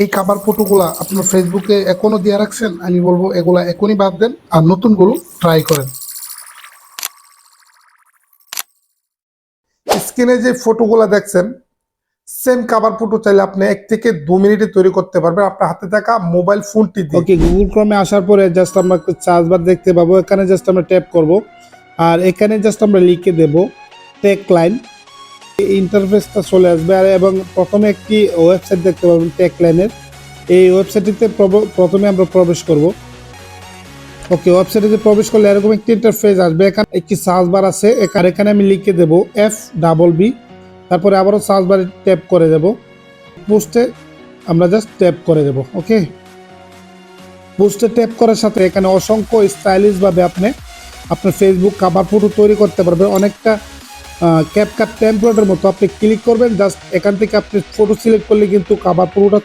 এই কাভার ফটোগুলা আপনার ফেসবুকে এখনো দিয়ে রাখছেন, আমি বলবো এগুলা এখনই বাদ দেন আর নতুনগুলো ট্রাই করেন। স্ক্রিনে যে ফটোগুলা দেখছেন, সেম কাভার ফটো চাইলে আপনি 1 থেকে 2 মিনিটে তৈরি করতে পারবেন আপনার হাতে থাকা মোবাইল ফোনটি দিয়ে। ওকে, গুগল ক্রমে আসার পরে জাস্ট আমরা একটা সার্চ বার দেখতে পাবো, এখানে জাস্ট আমরা ট্যাপ করব আর এখানে জাস্ট আমরা লিখে দেব টেক লাইন। ইন্টারফেসটা চলে আসবে আর এবং প্রথমে একটি ওয়েবসাইট দেখতে পাবেন টেক লাইনের। এই ওয়েবসাইটটিতে প্রথমে আমরা প্রবেশ করব। ওকে, ওয়েবসাইটে প্রবেশ করলে এরকম একটি ইন্টারফেস আসবে। এখানে একটি সার্চ বার আছে, এখানে আমি লিখে দেব FBB, তারপরে আবারও সার্চ বারে ট্যাপ করে দেব, পোস্টে আমরা জাস্ট ট্যাপ করে দেব। ওকে, পোস্টে ট্যাপ করার সাথে এখানে অসংখ্য স্টাইলিশভাবে আপনি আপনার ফেসবুক কাভার ফটো তৈরি করতে পারবেন। অনেকটা ক্যাপকাট টেমপ্লেটের মতো আপনি ক্লিক করবেন, জাস্ট এখান থেকে আপনি ফটো সিলেক্ট করলে কিন্তু কাভার ফটোটা